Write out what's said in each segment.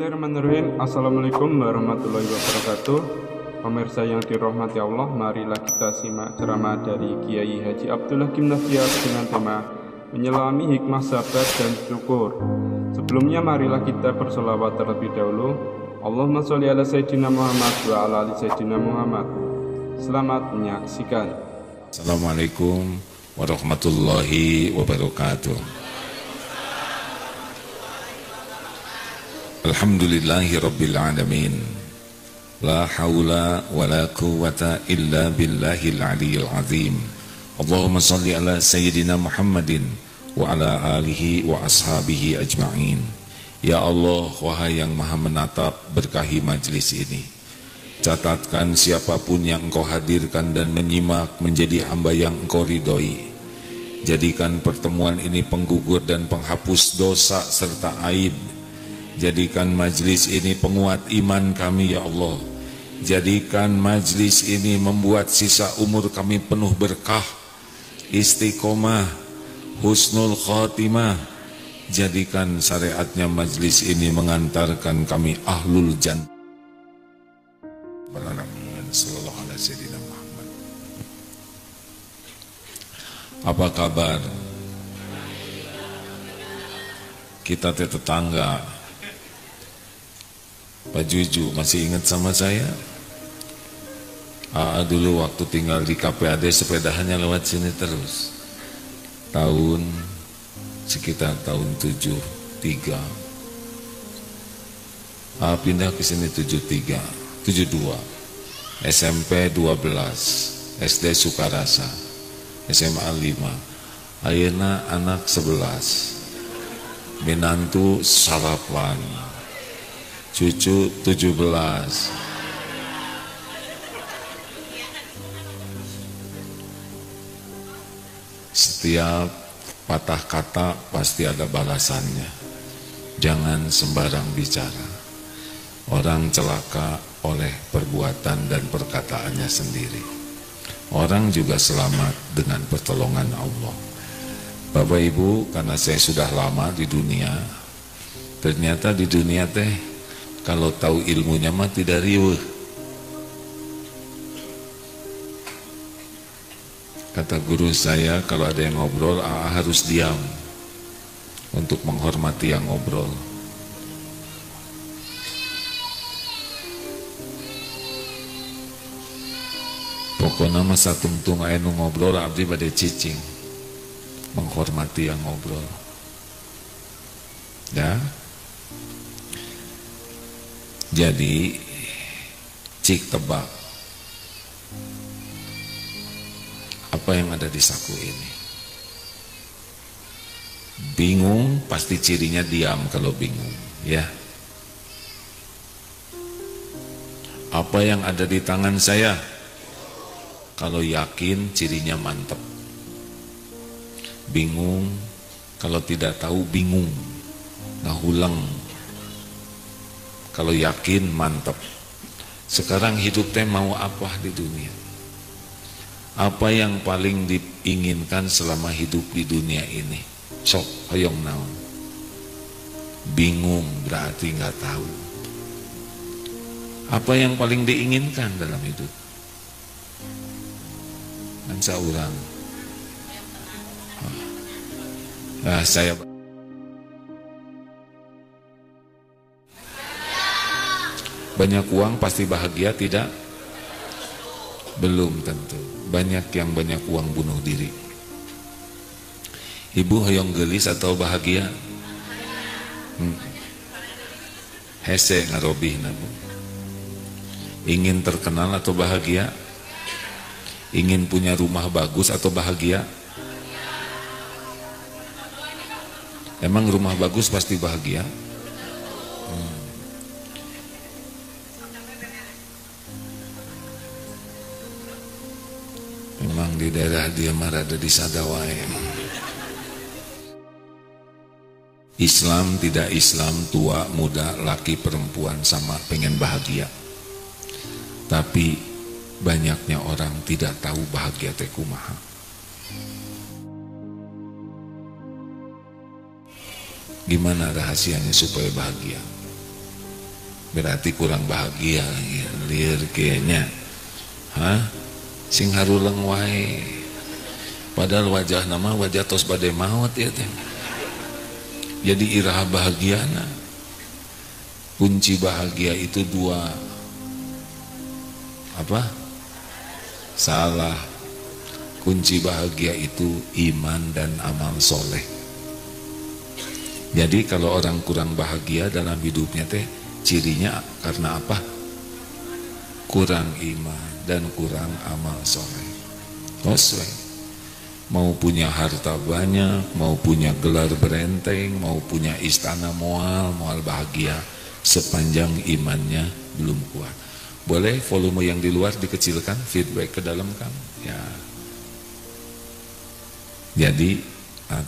Bismillahirrahmanirrahim. Assalamualaikum warahmatullahi wabarakatuh. Pemirsa yang dirahmati Allah, marilah kita simak ceramah dari Kiai Haji Abdullah Kim Nafiar dengan tema menyelami hikmah sabar dan syukur. Sebelumnya marilah kita bersolawat terlebih dahulu. Allahumma sholli ala Sayyidina Muhammad wa ala ali Sayyidina Muhammad. Selamat menyaksikan. Assalamualaikum warahmatullahi wabarakatuh. Alhamdulillahi rabbil alamin. La hawla wa la quwwata illa billahil aliyyil azim. Allahumma salli ala Sayyidina Muhammadin wa ala alihi wa ashabihi ajma'in. Ya Allah, wahai yang maha menatap, berkahi majlis ini. Catatkan siapapun yang Engkau hadirkan dan menyimak menjadi hamba yang Engkau ridhoi. Jadikan pertemuan ini penggugur dan penghapus dosa serta aib. Jadikan majlis ini penguat iman kami, ya Allah. Jadikan majlis ini membuat sisa umur kami penuh berkah, istiqomah, husnul khotimah. Jadikan syariatnya majlis ini mengantarkan kami ahlul jannah. Sallallahu alaihi wasallam. Apa kabar? Kita tetangga. Pak Juju masih ingat sama saya? Dulu waktu tinggal di KPAD sepedahannya lewat sini terus. Sekitar tahun 73. Pindah ke sini 73, 72. SMP 12, SD Sukarasa, SMA 5. Ayeuna anak 11. Minantu sarapan. Cucu 17. Setiap patah kata pasti ada balasannya. Jangan sembarang bicara. Orang celaka oleh perbuatan dan perkataannya sendiri. Orang juga selamat dengan pertolongan Allah. Bapak Ibu, karena saya sudah lama di dunia, ternyata di dunia kalau tahu ilmunya mah tidak riweuh. Kata guru saya, kalau ada yang ngobrol, harus diam untuk menghormati yang ngobrol. Pokoknya mah satungtung aya nu ngobrol, abdi bade cicing. Menghormati yang ngobrol. Ya. Jadi cik tebak, apa yang ada di saku ini? Bingung, pasti cirinya diam kalau bingung, ya. Apa yang ada di tangan saya? Kalau yakin, cirinya mantep. Bingung, kalau tidak tahu bingung, ngahulang. Kalau yakin, mantap. Sekarang hidup mau apa di dunia? Apa yang paling diinginkan selama hidup di dunia ini? Sok, hoyong naon. Bingung berarti nggak tahu. Apa yang paling diinginkan dalam hidup? Kan saurang. Saya banyak uang pasti bahagia, tidak? Belum tentu. Banyak yang banyak uang bunuh diri. Ibu hoyong gelis atau bahagia? Hese ngarobih nabu. Ingin terkenal atau bahagia? Ingin punya rumah bagus atau bahagia? Emang rumah bagus pasti bahagia? Memang di daerah dia marada di sadawai. Islam tidak Islam, tua, muda, laki, perempuan sama pengen bahagia. Tapi banyaknya orang tidak tahu bahagia teh kumaha. Gimana rahasianya supaya bahagia? berarti kurang bahagia liar kayaknya. Sing haruleng wae padahal wajah nama wajah tos badai maut ya teh. Jadi iraha bahagiana, kunci bahagia itu dua. Apa? Salah. Kunci bahagia itu iman dan amal soleh. Jadi kalau orang kurang bahagia dalam hidupnya teh cirinya karena apa? Kurang iman dan kurang amal soleh. Mau punya harta banyak, mau punya gelar berenteng, mau punya istana moal bahagia, sepanjang imannya belum kuat. Boleh volume yang di luar dikecilkan, feedback ke dalam kan? Ya. Jadi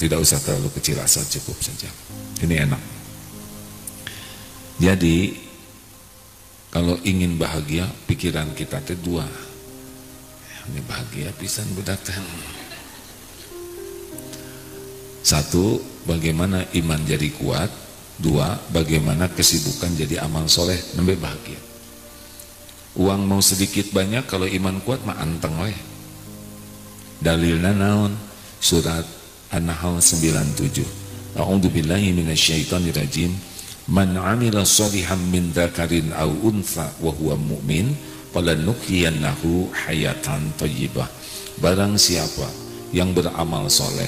tidak usah terlalu kecil, asal cukup saja. Ini enak. Jadi kalau ingin bahagia, pikiran kita itu dua. Ini bahagia pisan budak teh. Satu, bagaimana iman jadi kuat. Dua, bagaimana kesibukan jadi amal soleh, nembe bahagia. Uang mau sedikit banyak, kalau iman kuat mah anteng weh. Dalilna naon? Surat An-Nahl 97. A'udzubillahi minasyaitonirrajim. Man 'amila shalihan min dzakarin aw untha wa huwa mu'min falanuhyiyannahu hayatan thayyibah. Barang siapa yang beramal soleh,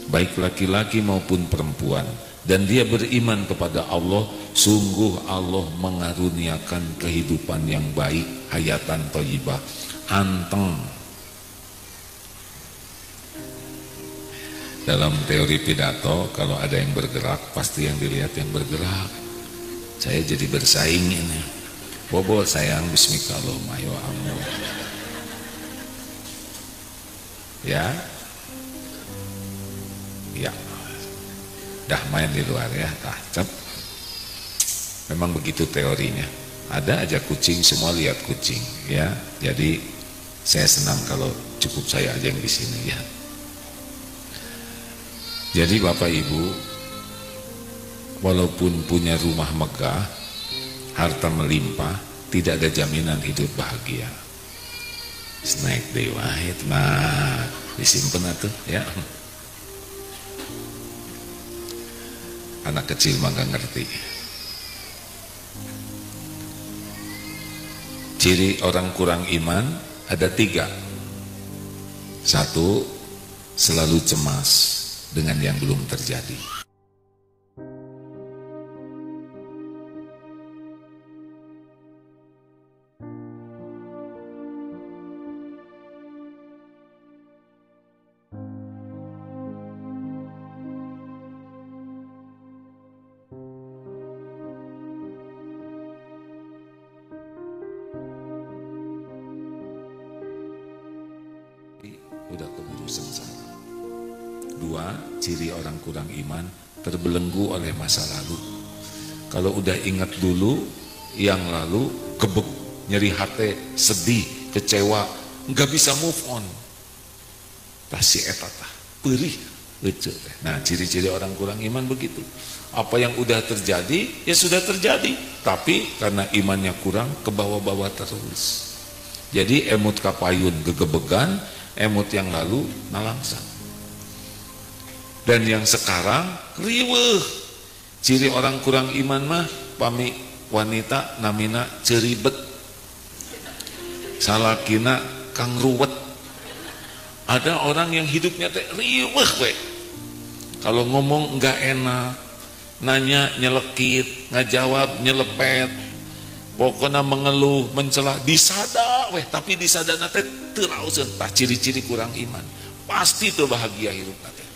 baik laki-laki maupun perempuan, dan dia beriman kepada Allah, sungguh Allah mengaruniakan kehidupan yang baik, hayatan thayyibah, anteng. Dalam teori pidato, kalau ada yang bergerak, pasti yang dilihat yang bergerak. Saya jadi bersaing ini. Bobo sayang, bismillahirrahmanirrahim. Ya, ya, dah main di luar ya, cep. Memang begitu teorinya. Ada aja kucing, semua lihat kucing, ya. Jadi saya senang kalau cukup saya aja yang di sini ya. Jadi Bapak Ibu, walaupun punya rumah megah, harta melimpah, tidak ada jaminan hidup bahagia. Snack deh wahid, nah disimpan atuh ya. Anak kecil mah gak ngerti. Ciri orang kurang iman ada 3. 1, selalu cemas dengan yang belum terjadi. Udah keburu sengsara. 2, ciri orang kurang iman, terbelenggu oleh masa lalu. Kalau udah ingat dulu yang lalu, kebek, nyeri hati, sedih, kecewa, nggak bisa move on. Pasti etatah, perih. Nah, ciri-ciri orang kurang iman begitu. Apa yang udah terjadi, ya sudah terjadi. Tapi karena imannya kurang, ke bawah-bawah terus. Jadi emut kapayun gegebegan, emut yang lalu nalangsang. Dan yang sekarang riweuh. Ciri orang kurang iman mah pami wanita namina ceribet, salakina kang ruwet. Ada orang yang hidupnya teh riweuh we. Kalau ngomong enggak enak, nanya nyelekit, ngajawab nyelepet, pokoknya mengeluh, mencela, disada weh, tapi disadana teh teu raoseun. Tah ciri-ciri kurang iman. Pasti teu bahagia hidupna teh.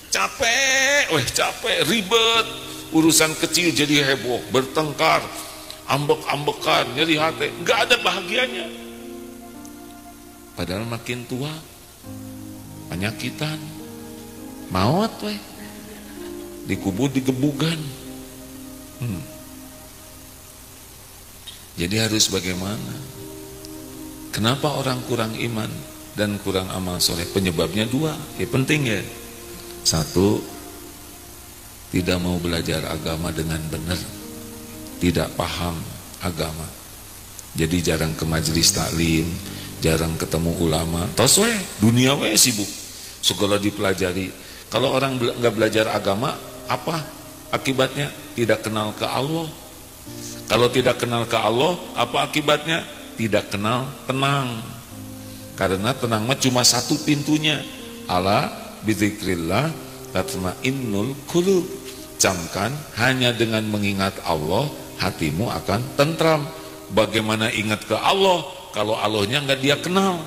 Capek, capek, ribet, urusan kecil jadi heboh, bertengkar, ambek-ambekan, nyeri hati, nggak ada bahagianya. Padahal makin tua, penyakitan, maut, dikubur digebugan. Jadi harus bagaimana? Kenapa orang kurang iman dan kurang amal soleh? Penyebabnya 2, ya penting ya. 1, tidak mau belajar agama dengan benar. tidak paham agama. Jadi jarang ke majelis taklim, jarang ketemu ulama. Tos we, dunia we sibuk, segala dipelajari. Kalau orang nggak belajar agama, apa akibatnya? Tidak kenal ke Allah. Kalau tidak kenal ke Allah, apa akibatnya? Tidak kenal tenang. Karena tenang mah cuma satu pintunya. Ala bidzikrillah tatma'innul qulub. Camkan, hanya dengan mengingat Allah hatimu akan tentram. Bagaimana ingat ke Allah kalau Allahnya nggak dia kenal?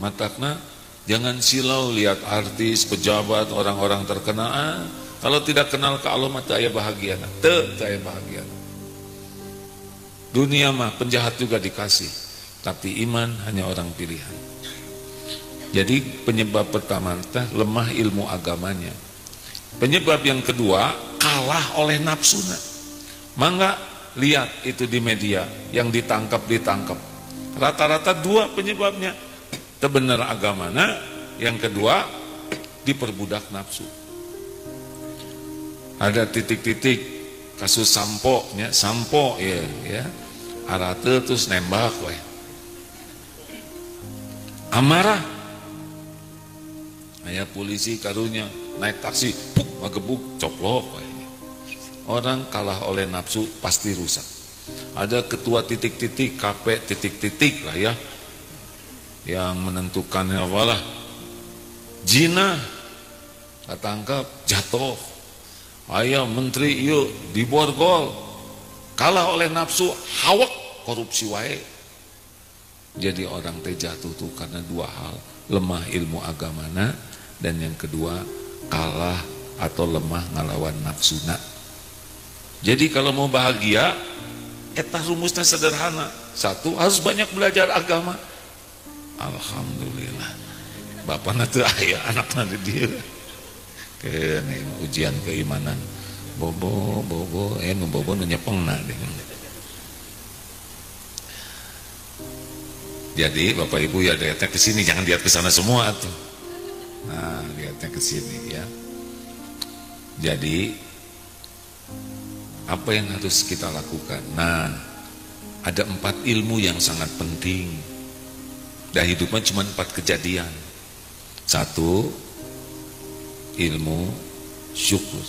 Matakna, jangan silau lihat artis, pejabat, orang-orang terkenal. Kalau tidak kenal ke Allah mata aya bahagia. Aya bahagia. Dunia mah penjahat juga dikasih, tapi iman hanya orang pilihan. Jadi penyebab pertama lemah ilmu agamanya. Penyebab yang kedua, kalah oleh nafsuna. Mangga lihat itu di media yang ditangkap. Rata-rata dua penyebabnya. Itu benar agamana, yang kedua diperbudak nafsu. Ada titik-titik kasus sampo ya. Arate terus nembak we. Amarah. Aya polisi karunya naik taksi, magebuk coplok we. Orang kalah oleh nafsu pasti rusak. Ada ketua titik-titik, KP titik-titik lah ya, yang menentukan apalah. Zina ketangkap jatuh. Aya menteri ieu diborgol, kalah oleh nafsu, hawak korupsi wae. Jadi orang teh jatuh tuh karena dua hal, lemah ilmu agamana, dan yang kedua kalah atau lemah ngalawan nafsuna. Jadi kalau mau bahagia, eta rumusnya sederhana. Satu, harus banyak belajar agama. Alhamdulillah, bapakna teu aya, anakna di dieu. Kene ujian keimanan. Bobo nu bobo nu nyepengna deh. Jadi Bapak Ibu ya lihatnya ke sini, jangan lihat ke sana semua tuh. Nah, lihatnya ke sini ya. Jadi apa yang harus kita lakukan? Nah, ada 4 ilmu yang sangat penting. Dan hidupnya cuma 4 kejadian. 1, ilmu syukur.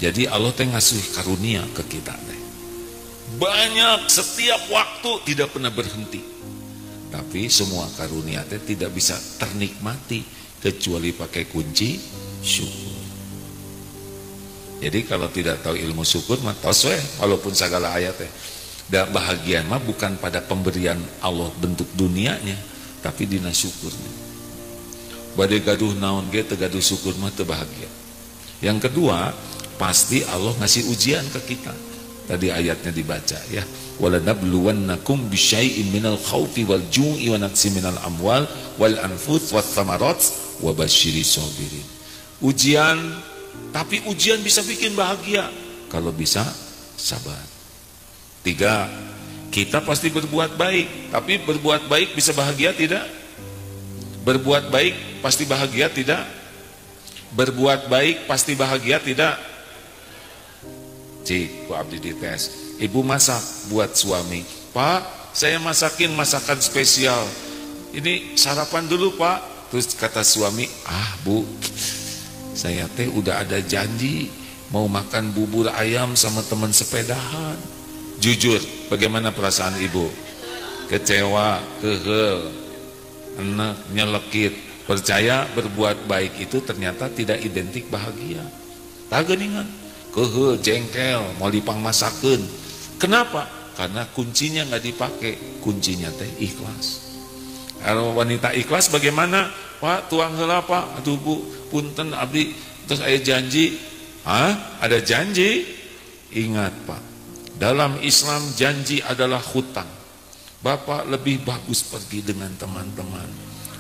Jadi Allah teh ngasih karunia ke kita teh. Banyak, setiap waktu, tidak pernah berhenti. Tapi semua karunia teh tidak bisa ternikmati kecuali pakai kunci syukur. Jadi kalau tidak tahu ilmu syukur mah tos we, walaupun segala ayat teh. Dan bahagia mah bukan pada pemberian Allah bentuk dunianya, tapi dina syukurnya. Badai gaduh naon ge teu gaduh syukur mah teu bahagia. Yang kedua, pasti Allah ngasih ujian ke kita. Tadi ayatnya dibaca ya. Walanabluwannakum bisyai'in minal khaufi wal ju'i wa naqsin minal amwal wal anfus wath thamarat wa basyiris sabirin. Ujian, tapi ujian bisa bikin bahagia kalau bisa sabar. 3, kita pasti berbuat baik, tapi berbuat baik bisa bahagia tidak? Berbuat baik pasti bahagia tidak? Berbuat baik pasti bahagia tidak? Cik, Bu Abdi dites. Ibu masak buat suami. Pak, saya masakin masakan spesial. Ini sarapan dulu Pak. Terus kata suami, Bu, saya teh udah ada janji mau makan bubur ayam sama teman sepedahan. Jujur, bagaimana perasaan ibu? Kecewa, kehel, enak, nyelekit. Percaya berbuat baik itu ternyata tidak identik bahagia. Tak geningan, kehel, jengkel, mau dipang masakeun. Kenapa? Karena kuncinya nggak dipakai. Kuncinya teh ikhlas. Kalau wanita ikhlas bagaimana? Pak, tuang heula Pak. Aduh Bu, punten abdi. Terus ada janji. Ada janji? Ingat Pak, dalam Islam janji adalah hutang. Bapak lebih bagus pergi dengan teman-teman,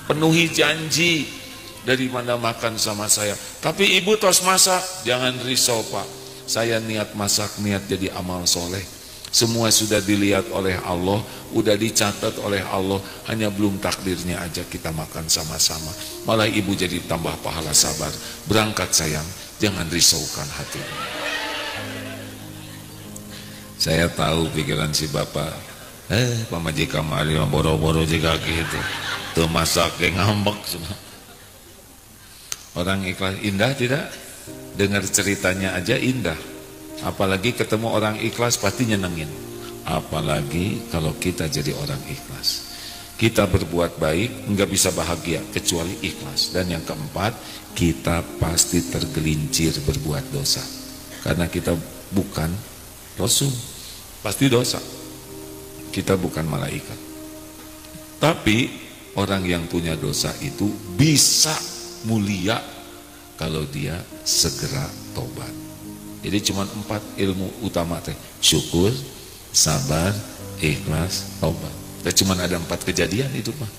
penuhi janji daripada makan sama saya. Tapi ibu tos masak, jangan risau Pak, saya niat masak, niat jadi amal soleh. Semua sudah dilihat oleh Allah, udah dicatat oleh Allah, hanya belum takdirnya aja kita makan sama-sama. Malah ibu jadi tambah pahala sabar. Berangkat sayang, jangan risaukan hati. Saya tahu pikiran si bapak. Pamajikan mali boro-boro juga gitu. Tuh masak kayak ngambek semua. Orang ikhlas indah tidak? Dengar ceritanya aja indah. Apalagi ketemu orang ikhlas pasti nyenengin. Apalagi kalau kita jadi orang ikhlas. Kita berbuat baik nggak bisa bahagia kecuali ikhlas. Dan yang keempat, kita pasti tergelincir berbuat dosa. Karena kita bukan rasul, pasti dosa. Kita bukan malaikat. Tapi orang yang punya dosa itu bisa mulia kalau dia segera tobat. Jadi cuma 4 ilmu utama teh: syukur, sabar, ikhlas, tobat. Cuma ada 4 kejadian itu mah.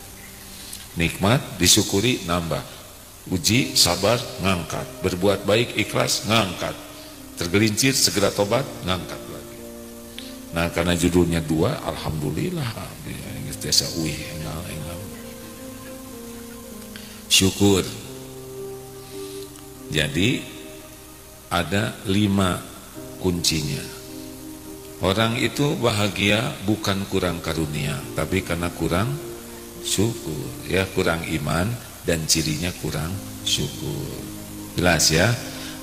Nikmat disyukuri nambah, uji sabar ngangkat, berbuat baik ikhlas ngangkat, tergelincir segera tobat ngangkat lagi. Nah karena judulnya 2, alhamdulillah desa engal syukur. Jadi ada 5 kuncinya. Orang itu bahagia bukan kurang karunia, tapi karena kurang syukur, ya kurang iman dan cirinya kurang syukur. Jelas ya?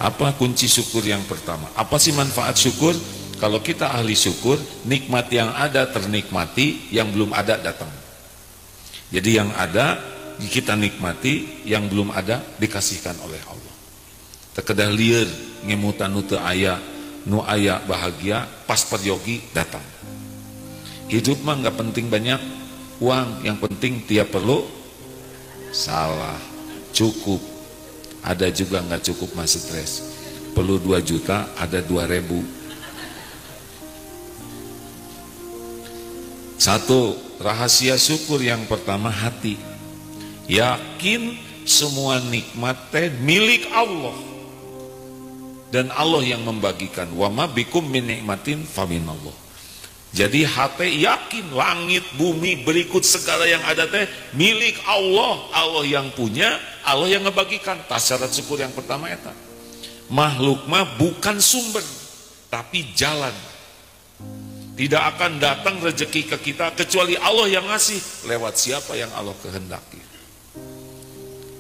Apa kunci syukur yang pertama? Apa sih manfaat syukur? Kalau kita ahli syukur, nikmat yang ada ternikmati, yang belum ada datang. Jadi yang ada kita nikmati, yang belum ada dikasihkan oleh Allah. Tekedah lieur ngemutan nu teu aya, nu aya bahagia pas peryogi datang. Hidup mah nggak penting banyak uang, yang penting tiap perlu salah cukup. Ada juga nggak cukup mah stres, perlu 2 juta ada 2.000. Satu rahasia syukur yang pertama, hati yakin semua nikmat teh milik Allah dan Allah yang membagikan. Wa ma bikum min nikmatin faminallah. Jadi hati yakin langit bumi berikut segala yang ada teh milik Allah. Allah yang punya, Allah yang ngebagikan. Syarat syukur yang pertama eta. Makhluk mah bukan sumber tapi jalan. Tidak akan datang rezeki ke kita kecuali Allah yang ngasih lewat siapa yang Allah kehendaki.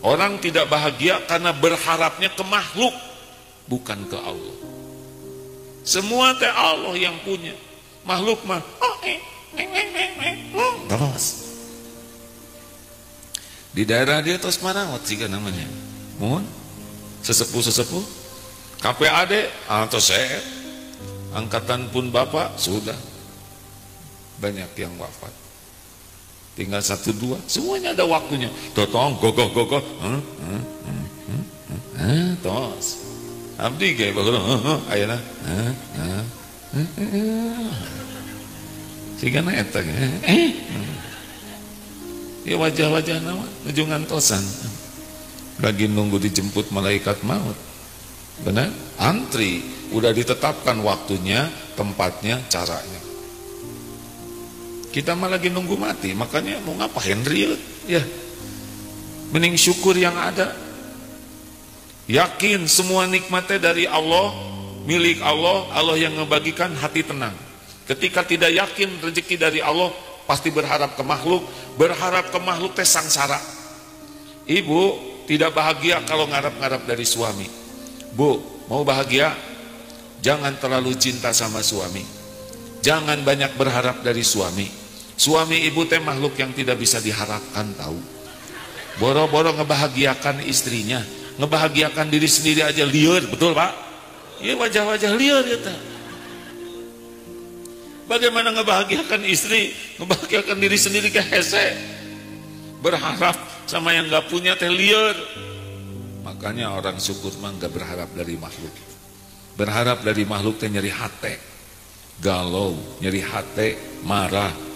Orang tidak bahagia karena berharapnya ke makhluk, bukan ke Allah. Semua teh Allah yang punya. Makhluk mah terus. Di daerah dia terus marawat sih kan namanya. Mohon sesepuh KPAD atau saya angkatan pun bapak sudah banyak yang wafat. Tinggal 1-2, semuanya ada waktunya. Totong gogoh tos abdi kayak bagus ayana sigana eta ya wajah-wajah nama nuju ngantosan lagi nunggu dijemput malaikat maut. Benar? Antri udah ditetapkan waktunya, tempatnya, caranya. Kita mah lagi nunggu mati, makanya mau ngapain real ya. Mending syukur yang ada. Yakin semua nikmatnya dari Allah, milik Allah, Allah yang ngebagikan, hati tenang. Ketika tidak yakin rezeki dari Allah, pasti berharap ke makhluk. Berharap ke makhluk teh sangsara. Ibu tidak bahagia kalau ngarap-ngarap dari suami. Bu, mau bahagia? Jangan terlalu cinta sama suami. Jangan banyak berharap dari suami. Suami ibu teh makhluk yang tidak bisa diharapkan, tahu. Boro-boro ngebahagiakan istrinya, ngebahagiakan diri sendiri aja liar, betul Pak? Iya wajah-wajah liar ya ta. Bagaimana ngebahagiakan istri, ngebahagiakan diri sendiri ke hese. Berharap sama yang gak punya teh liar. Makanya orang syukur mah gak berharap dari makhluk. Berharap dari makhluk teh nyeri hati, galau, nyeri hati, marah.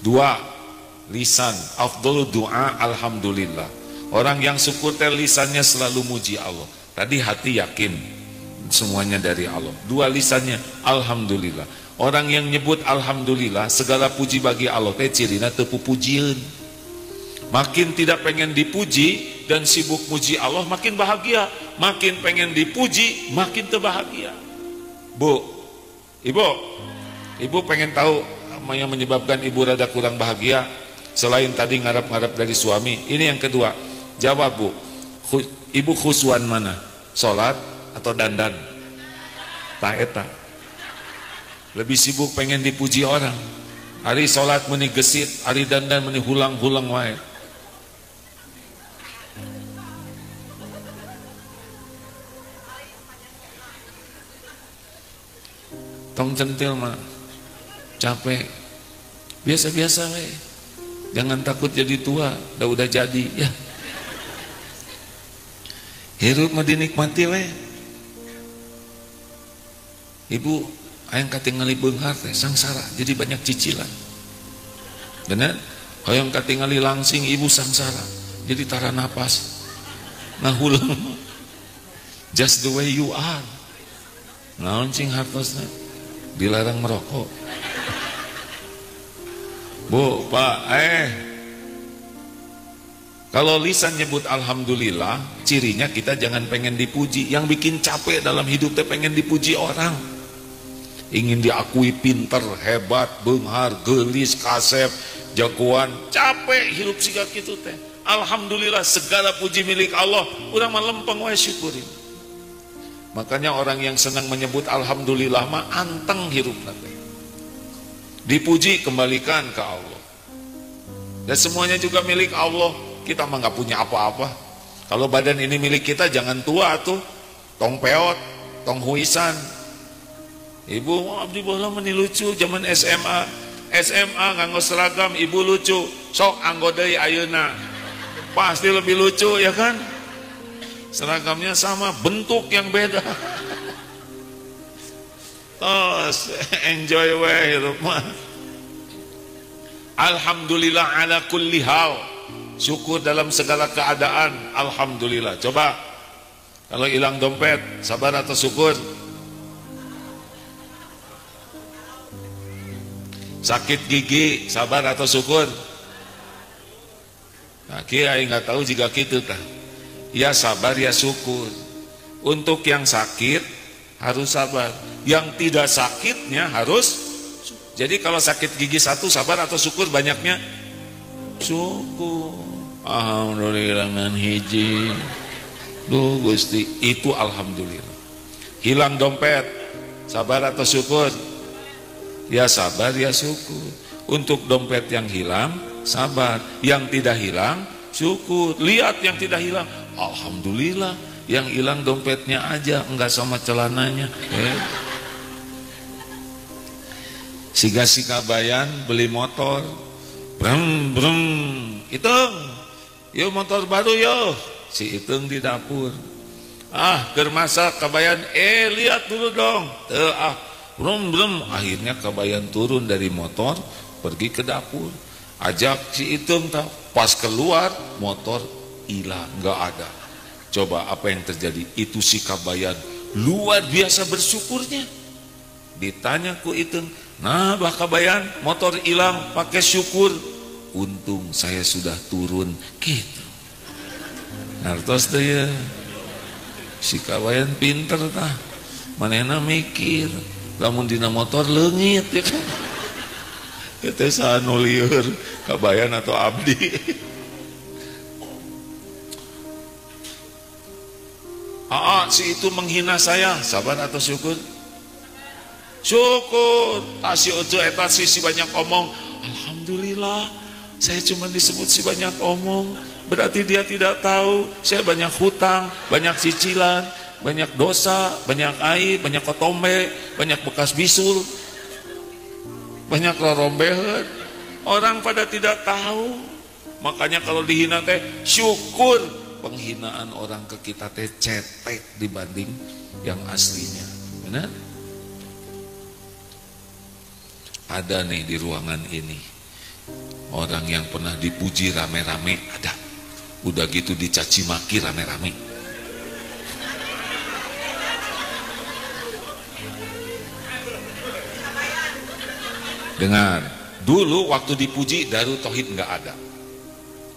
2, lisan, afdalu doa alhamdulillah. Orang yang syukur teh lisannya selalu muji Allah. Tadi hati yakin semuanya dari Allah. 2, lisannya alhamdulillah. Orang yang nyebut alhamdulillah, segala puji bagi Allah teh cirina teu pupujian. Makin tidak pengen dipuji dan sibuk muji Allah, makin bahagia. Makin pengen dipuji, makin terbahagia. Bu, ibu, Ibu pengen tahu yang menyebabkan ibu rada kurang bahagia selain tadi ngarap-ngarap dari suami, ini yang kedua. Jawab Bu, ibu khusuan mana? Sholat atau dandan? Tak eta. Lebih sibuk pengen dipuji orang. Hari sholat meni gesit, hari dandan meni hulang-hulang wae. Tong centil mah capek, biasa-biasa we. Jangan takut jadi tua, udah jadi ya. Hirup mah dinikmati we. Ibu ayang katingali beunghar teh sangsara, jadi banyak cicilan. Bener? Hayang katingali langsing ibu sangsara, jadi tara napas. Ngahulang. Just the way you are. Naon cing hartosna? Dilarang merokok. Bu, Pak, kalau lisan nyebut alhamdulillah, cirinya kita jangan pengen dipuji. Yang bikin capek dalam hidup teh pengen dipuji orang. Ingin diakui pinter, hebat, beunghar, geulis, kasep, jagoan, capek hidup siga kitu teh. Alhamdulillah segala puji milik Allah, urang mah lempeng wae syukurin. Makanya orang yang senang menyebut alhamdulillah mah anteng hirupna teh. Dipuji kembalikan ke Allah. Dan semuanya juga milik Allah. Kita mah nggak punya apa-apa. Kalau badan ini milik kita jangan tua tuh. Tong peot, tong huisan. Ibu abdi bola meni lucu zaman SMA. SMA nganggo seragam ibu lucu. Sok anggo deui ayeuna. Pasti lebih lucu ya kan? Seragamnya sama, bentuk yang beda. Tos enjoy we hirup mah. Alhamdulillah ala kulli hal. Syukur dalam segala keadaan. Alhamdulillah. Coba kalau hilang dompet, sabar atau syukur? Sakit gigi, sabar atau syukur? Nah, kia nggak tahu jika gitu tah. Ya sabar ya syukur. Untuk yang sakit harus sabar, yang tidak sakitnya harus. Jadi kalau sakit gigi satu sabar atau syukur banyaknya? Syukur. Alhamdulillah ngan hiji. Duh Gusti, itu alhamdulillah. Hilang dompet, sabar atau syukur? Ya sabar ya syukur. Untuk dompet yang hilang sabar, yang tidak hilang syukur. Lihat yang tidak hilang, alhamdulillah. Yang hilang dompetnya aja, enggak sama celananya. Siga-siga bayan beli motor, brem brem, Iteng, yo motor baru yo. Si Iteng di dapur, keur masak kabayan, lihat dulu dong. Brem brem, akhirnya kabayan turun dari motor, pergi ke dapur, ajak si Iteng tau. Pas keluar motor hilang, enggak ada. Coba apa yang terjadi? Itu si kabayan luar biasa bersyukurnya. Ditanya ku Iteng, nah bah kabayan motor hilang pakai syukur. Untung saya sudah turun gitu. Nartos deh ya. Si kabayan pinter tah. Manehna mikir, lamun dina motor leungit ya kan. Kita sanu lieur kabayan atau abdi. Si itu menghina saya, sabar atau syukur? Syukur. Si ojo eta si banyak omong, alhamdulillah saya cuma disebut si banyak omong, berarti dia tidak tahu saya banyak hutang, banyak cicilan, banyak dosa, banyak aib, banyak kotombe, banyak bekas bisul, banyak rorombeheun. Orang pada tidak tahu. Makanya kalau dihina teh syukur. Penghinaan orang ke kita teh cetek dibanding yang aslinya. Benar? Ada nih di ruangan ini orang yang pernah dipuji rame-rame, ada. Udah gitu dicaci maki rame-rame. Dengar, dulu waktu dipuji Darut Tauhid nggak ada.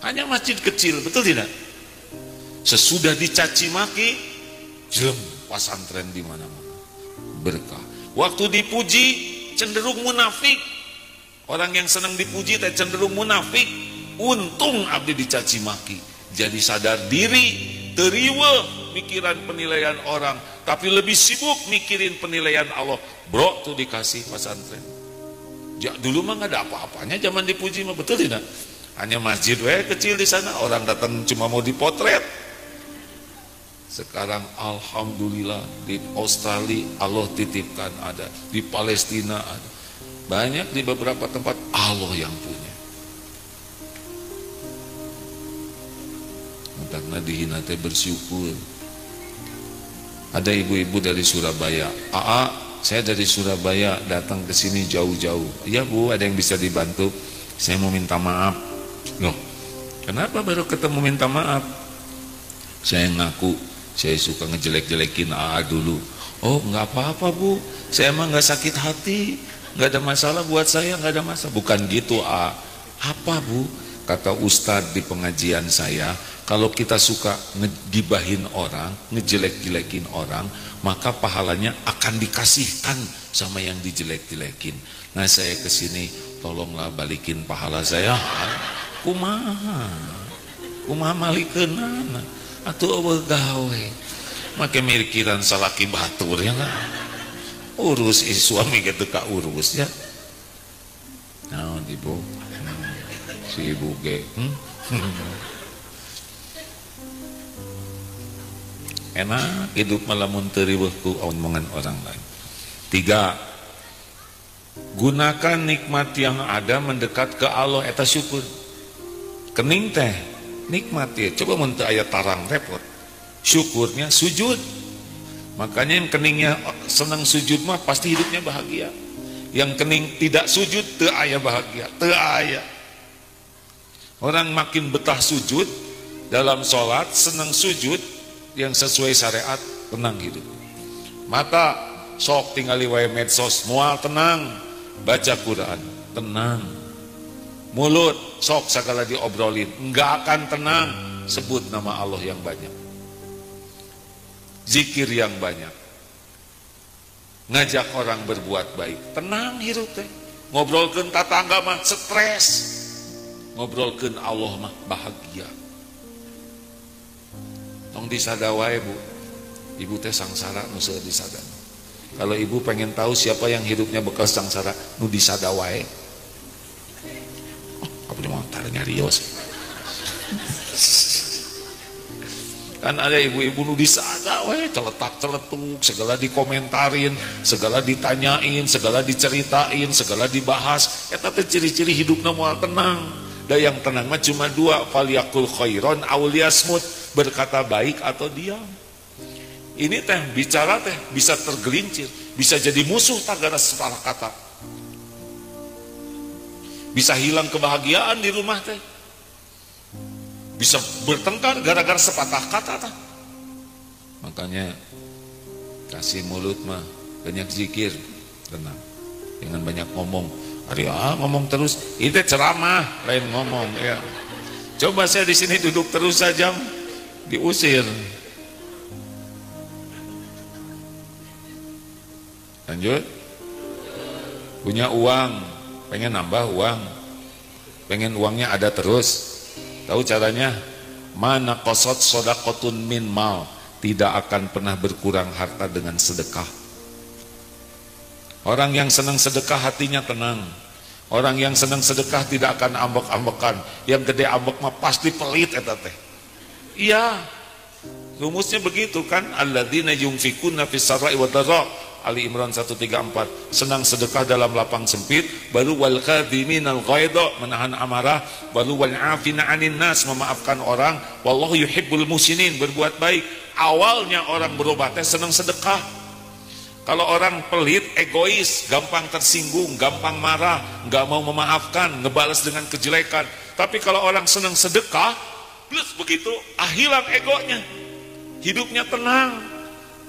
Hanya masjid kecil, betul tidak? Sesudah dicaci maki, pesantren di mana-mana berkah. Waktu dipuji cenderung munafik. Orang yang senang dipuji teh cenderung munafik. Untung abdi dicaci maki. Jadi sadar diri, teriwe mikiran penilaian orang, tapi lebih sibuk mikirin penilaian Allah. Bro tuh dikasih pesantren. Ya, dulu mah nggak ada apa-apanya zaman dipuji mah, betul tidak? Hanya masjid kecil di sana, orang datang cuma mau dipotret. Sekarang alhamdulillah di Australia Allah titipkan ada, di Palestina ada, banyak di beberapa tempat Allah yang punya. Karena dihina teh bersyukur. Ada ibu-ibu dari Surabaya, saya dari Surabaya datang ke sini jauh-jauh. Iya Bu, ada yang bisa dibantu? Saya mau minta maaf. Loh, kenapa baru ketemu minta maaf? Saya ngaku, saya suka ngejelek-jelekin dulu. Oh, nggak apa-apa Bu, saya emang nggak sakit hati, nggak ada masalah buat saya, nggak ada masalah. Bukan gitu Apa Bu? Kata Ustadz di pengajian saya, kalau kita suka ngegibahin orang, ngejelek-jelekin orang, maka pahalanya akan dikasihkan sama yang dijelek-jelekin. Nah, saya kesini, tolonglah balikin pahala saya. Kumaha malikeunana atuh eueuh gawe make mikiran salaki batur ya lah. Urus suami gitu ka urus ya. Naon ibu? Si ibu ge. Enak hidup malamun teu riweuh ku omongan orang lain. 3. Gunakan nikmat yang ada mendekat ke Allah, eta syukur. Kening teh nikmat ya, coba mun teu aya tarang repot. Syukurnya sujud. Makanya yang keningnya senang sujud mah pasti hidupnya bahagia. Yang kening tidak sujud teu aya bahagia, teu aya. Orang makin betah sujud dalam sholat, senang sujud yang sesuai syariat, tenang hidup. Mata sok tinggali wae medsos, moal tenang, baca Quran, tenang. Mulut sok segala diobrolin, enggak akan tenang, sebut nama Allah yang banyak, zikir yang banyak, ngajak orang berbuat baik, tenang hidup teh. Ngobrolkeun tatangga mah stres, ngobrolkeun Allah mah bahagia. Tong disada wae Bu, ibu teh sangsara nu seueur disada. Kalau ibu pengen tahu siapa yang hidupnya bekas sangsara, nu disada wae. Apa mau tar nyarios. Kan ada ibu-ibu nu disada wae, celetak-celetuk, segala dikomentarin, segala ditanyain, segala diceritain, segala dibahas. Eta teh ciri-ciri hidupna moal tenang. Da yang tenang mah cuma 2, falyakul khairon aw liyasmut, berkata baik atau diam. Ini teh bicara teh bisa tergelincir, bisa jadi musuh gara-gara salah kata. Bisa hilang kebahagiaan di rumah teh. Bisa bertengkar gara-gara sepatah kata teh. Makanya kasih mulut mah banyak zikir, tenang. Jangan banyak ngomong. Ngomong terus, itu ceramah, lain ngomong ya. Coba saya di sini duduk terus saja, diusir. Lanjut. Punya uang, pengen nambah uang, pengen uangnya ada terus. Tahu caranya? Mana qasad shadaqatun min mal, tidak akan pernah berkurang harta dengan sedekah. Orang yang senang sedekah hatinya tenang. Orang yang senang sedekah tidak akan ambek-ambekan. Yang gede ambek mah pasti pelit eta teh. Iya. Rumusnya begitu kan? Alladzina yunfikuna fis sarai wad dharra. Ali Imran 134. Senang sedekah dalam lapang sempit, baru wal kadhiminal ghaidha, menahan amarah, baru wal afina 'anin nas, memaafkan orang, wallahu yuhibbul muhsinin, berbuat baik. Awalnya orang berubah teh senang sedekah. Kalau orang pelit, egois, gampang tersinggung, gampang marah, nggak mau memaafkan, ngebalas dengan kejelekan. Tapi kalau orang senang sedekah, plus begitu, hilang egonya, hidupnya tenang,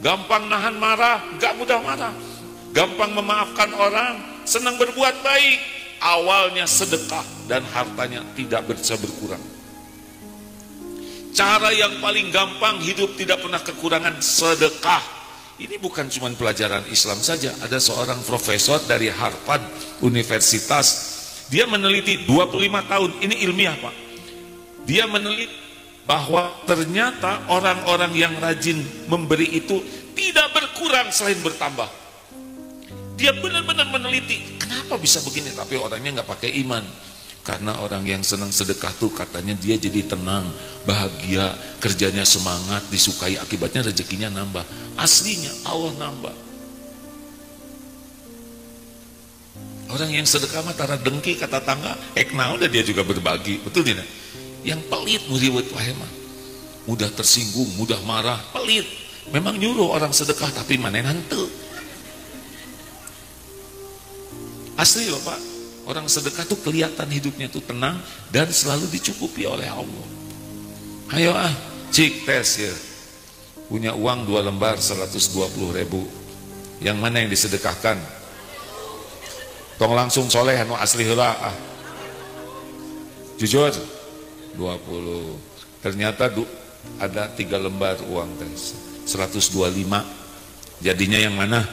gampang nahan marah, nggak mudah marah, gampang memaafkan orang, senang berbuat baik. Awalnya sedekah dan hartanya tidak bisa berkurang. Cara yang paling gampang hidup tidak pernah kekurangan, sedekah. Ini bukan cuma pelajaran Islam saja. Ada seorang profesor dari Harvard Universitas, dia meneliti 25 tahun, ini ilmiah Pak. Dia meneliti bahwa ternyata orang-orang yang rajin memberi itu tidak berkurang selain bertambah. Dia benar-benar meneliti, kenapa bisa begini, tapi orangnya nggak pakai iman. Karena orang yang senang sedekah tuh katanya dia jadi tenang, bahagia, kerjanya semangat, disukai, akibatnya rezekinya nambah. Aslinya Allah nambah. Orang yang sedekah mah tara dengki kata tangga, udah dia juga berbagi, betul tidak? Yang pelit muriwet wahema, mudah tersinggung, mudah marah, pelit. Memang nyuruh orang sedekah tapi mana nanti. Asli loh Pak. Orang sedekah tuh kelihatan hidupnya tuh tenang dan selalu dicukupi oleh Allah. Ayo cik tes ya. Punya uang 2 lembar 120.000. Yang mana yang disedekahkan? Tong langsung soleh anu asli heula Jujur 20. Ternyata ada 3 lembar uang tes 125. Jadinya yang mana?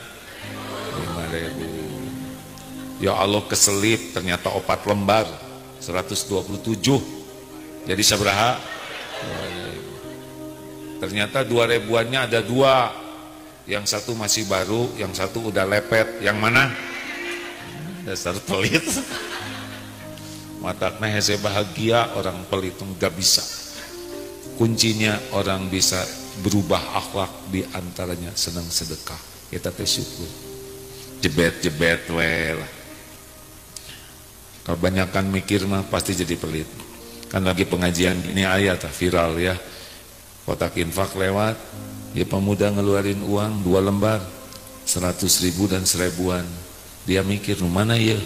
5.000. Ya Allah keselip, ternyata 4 lembar 127. Jadi sabaraha? Ternyata 2.000-annya ada 2. Yang satu masih baru, yang satu udah lepet. Yang mana? Dasar pelit. Matakna hese bahagia, orang pelit nggak bisa. Kuncinya orang bisa berubah akhlak, di antaranya senang sedekah. Kita syukur. Jebet-jebet we lah. Kebanyakan mikir mah pasti jadi pelit. Kan lagi pengajian ini ayat viral ya. Kotak infak lewat, ya pemuda ngeluarin uang 2 lembar 100.000 dan 1.000-an. Dia mikir, mana ya?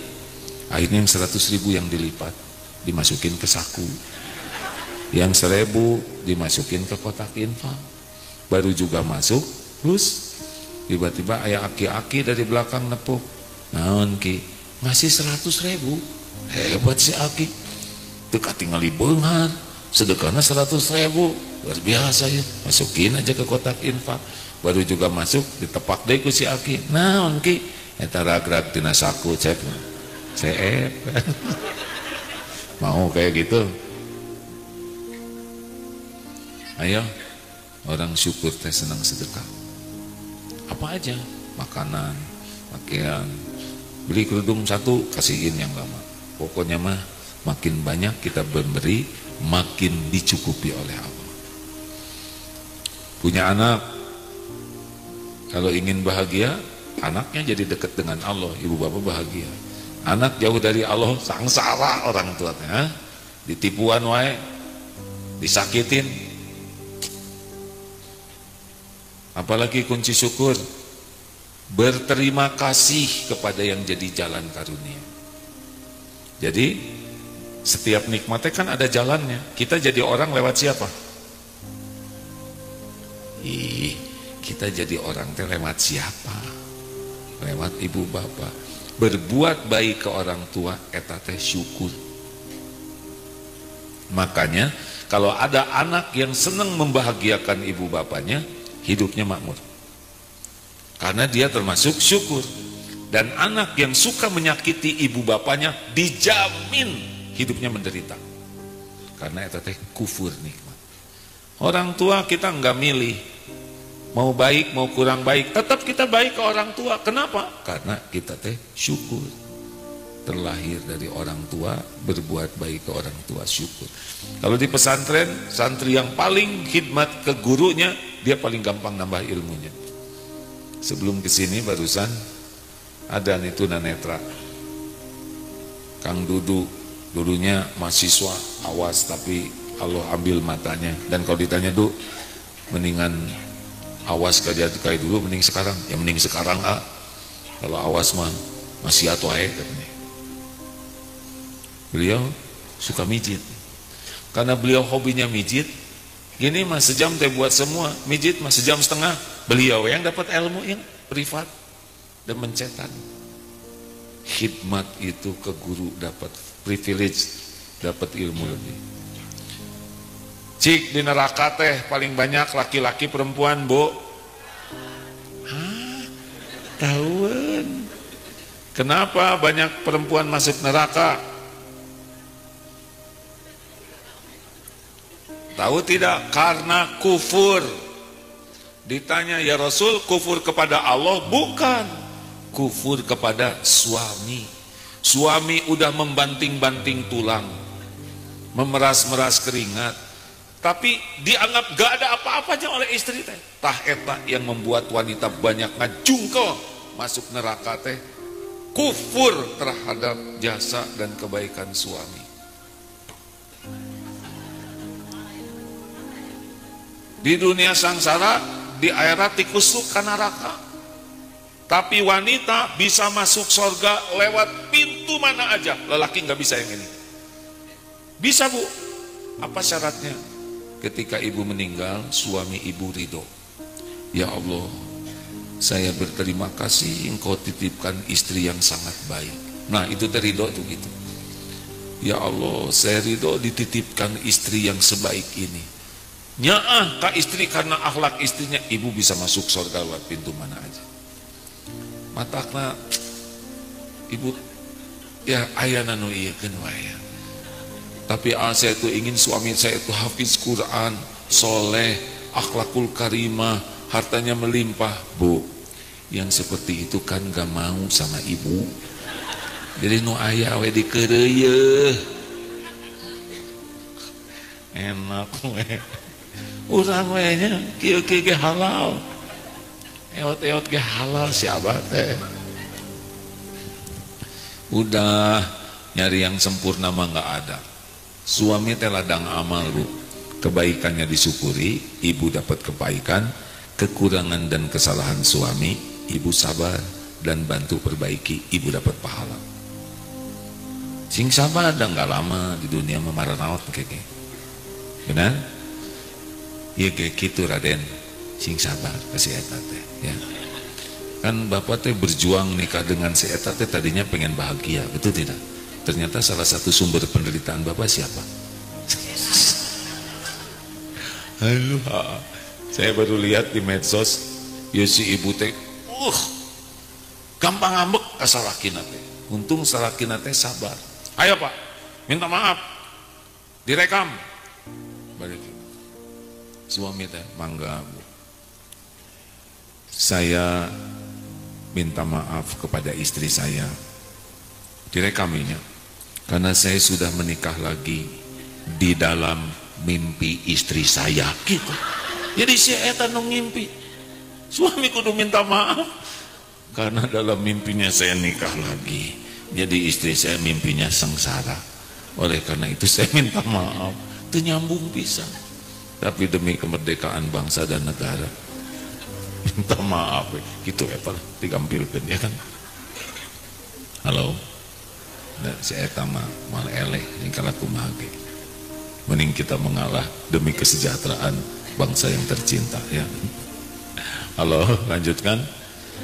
Akhirnya yang 100.000 yang dilipat, dimasukin ke saku. Yang 1.000 dimasukin ke kotak infak. Baru juga masuk, terus tiba-tiba ayah aki-aki dari belakang nepuk. Naon ki? Ngasih 100.000. Hebat si Aki, dekat tinggal beunghar, sedekahnya 100.000, luar biasa ya. Masukin aja ke kotak infak, baru juga masuk ditepak deh ku si Aki. Naon ki? Eta ragrag tina saku cek, ceep. Mau kayak gitu? Ayo, orang syukur teh senang sedekah. Apa aja? Makanan, pakaian. Beli kerudung 1, kasihin yang lama. Pokoknya mah makin banyak kita memberi, makin dicukupi oleh Allah. Punya anak, kalau ingin bahagia, anaknya jadi dekat dengan Allah, ibu bapak bahagia. Anak jauh dari Allah, sangsara orang tuanya, ditipuan wae, disakitin. Apalagi kunci syukur, berterima kasih kepada yang jadi jalan karunia. Jadi setiap nikmatnya kan ada jalannya. Kita jadi orang lewat siapa? Kita jadi orang teh lewat siapa? Lewat ibu bapak. Berbuat baik ke orang tua eta teh syukur. Makanya kalau ada anak yang senang membahagiakan ibu bapaknya, hidupnya makmur. Karena dia termasuk syukur. Dan anak yang suka menyakiti ibu bapaknya dijamin hidupnya menderita. Karena itu teh kufur nikmat. Orang tua kita nggak milih, mau baik mau kurang baik, tetap kita baik ke orang tua. Kenapa? Karena kita teh syukur. Terlahir dari orang tua, berbuat baik ke orang tua, syukur. Kalau di pesantren, santri yang paling khidmat ke gurunya, dia paling gampang nambah ilmunya. Sebelum kesini barusan ada nih tunanetra, Kang dulunya mahasiswa awas tapi Allah ambil matanya. Dan kalau ditanya mendingan awas kayak dulu mending sekarang? Ya mending sekarang kalau awas mah masih atuh ae katanya. Beliau suka mijit, karena beliau hobinya mijit. Gini mah sejam teh buat semua, mijit mah sejam setengah. Beliau yang dapat ilmu yang privat dan mencetak. Khidmat itu ke guru dapat privilege, dapat ilmu lebih. Cik di neraka teh paling banyak laki-laki perempuan, Bu? ketahuan. Kenapa banyak perempuan masuk neraka? Tahu tidak? Karena kufur. Ditanya, ya Rasul, kufur kepada Allah? Bukan, kufur kepada suami. Suami udah membanting-banting tulang, memeras-meras keringat, tapi dianggap gak ada apa-apanya oleh istri teh. Tah eta yang membuat wanita banyak ngajungkel masuk neraka teh, kufur terhadap jasa dan kebaikan suami. Di dunia sangsara, di akhirat dikusuk ke neraka. Tapi wanita bisa masuk surga lewat pintu mana aja. Lelaki nggak bisa yang ini. Bisa, Bu. Apa syaratnya? Ketika ibu meninggal, suami ibu ridho. Ya Allah, saya berterima kasih engkau titipkan istri yang sangat baik. Nah, itu ridho tuh gitu. Ya Allah, saya ridho dititipkan istri yang sebaik ini. Nyaah ka istri, karena akhlak istrinya ibu bisa masuk surga lewat pintu mana aja. Matakna ibu ya ayana nu ieukeun wae. Tapi saya itu ingin suami saya itu hafiz Quran, soleh, akhlakul karimah, hartanya melimpah. Bu, yang seperti itu kan gak mau sama ibu. Jadi nu aya we dikeureuy. Enak we. Urang we nya kieu-kieu ge halal. Eot-eot ge halal si abah teh. Udah nyari yang sempurna mah nggak ada. Suami teh ladang amal, Bu. Kebaikannya disyukuri, ibu dapat kebaikan. Kekurangan dan kesalahan suami, ibu sabar dan bantu perbaiki, ibu dapat pahala. Sing sabar dan nggak lama di dunia memarah naot keke. Benar? Iya kayak gitu Raden. Sing sabar kasih eta teh ya. Kan bapak teh berjuang nikah dengan si eta teh tadinya pengen bahagia, betul tidak? Ternyata salah satu sumber penderitaan bapak siapa? Aduh, saya baru lihat di medsos, ya si ibu teh, gampang ngambek ke salakina teh. Untung salakina teh sabar. Ayo Pak, minta maaf, direkam. Balik. Suami teh, mangga Bu. Saya minta maaf kepada istri saya, direkaminya, karena saya sudah menikah lagi di dalam mimpi istri saya gitu. Jadi si eta nu ngimpi, suami kudu minta maaf karena dalam mimpinya saya nikah lagi, jadi istri saya mimpinya sengsara. Oleh karena itu saya minta maaf. Itu nyambung bisa, tapi demi kemerdekaan bangsa dan negara minta maaf gitu ya Pak, digampilkan ya kan. Halo, dan saya tama mal eleh ini kalau kumaha ge. Mending kita mengalah demi kesejahteraan bangsa yang tercinta ya. Halo, lanjutkan.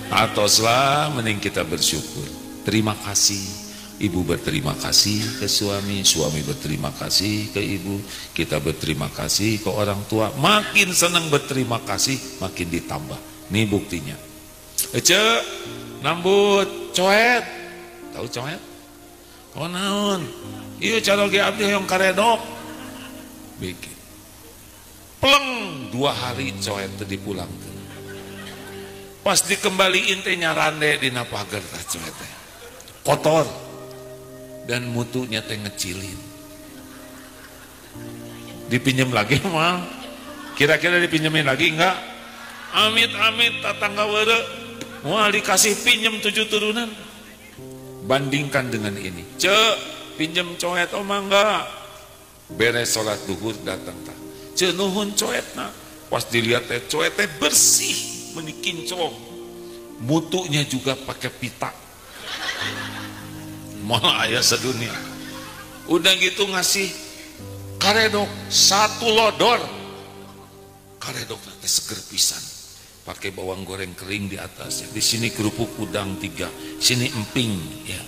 Atoslah mending kita bersyukur. Terima kasih. Ibu berterima kasih ke suami, suami berterima kasih ke ibu, kita berterima kasih ke orang tua. Makin senang berterima kasih, makin ditambah. Nih buktinya. Ece, nambut coet. Tahu coet? Oh naon? Iya cara ge abdi yang karedok. Bikin. Pleng 2 hari coet teh dipulangkeun. Pas dikembaliin teh nyarande dina pager teh coet teh. Kotor. Dan mutunya teh ngecilin. Dipinjam lagi mah, kira-kira dipinjemin lagi enggak? Amit-amit tetangga weure moal dikasih pinjem 7 turunan. Bandingkan dengan ini, pinjem coet mah enggak. Beres sholat duhur datang tah, nuhun coetna. Pas dilihat teh coet teh bersih, menikincong, mutunya juga pakai pita. Malah ayah sedunia. Udah gitu ngasih karedok 1 lodor. Karedok nanti seger pisan. Pakai bawang goreng kering di atasnya. Di sini kerupuk udang 3, sini emping ya.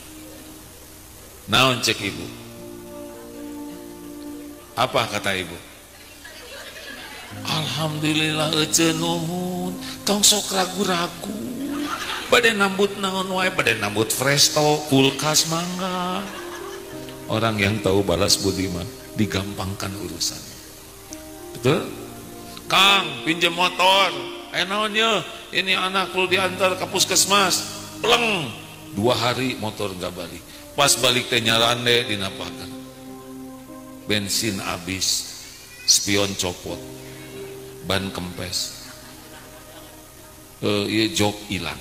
Naon cek ibu? Apa kata ibu? Alhamdulillah ece nuhun. Tong sok ragu-ragu. Bade nambut naon wae, bade nambut fresto, kulkas mangga. Orang yang tahu balas budi mah digampangkan urusan. Betul? Kang, pinjam motor. Naonnya? Ini anak perlu diantar ke puskesmas. Pleng. 2 hari motor nggak balik. Pas balik teh nyarande dinapakan. Bensin habis, spion copot, ban kempes, jok hilang.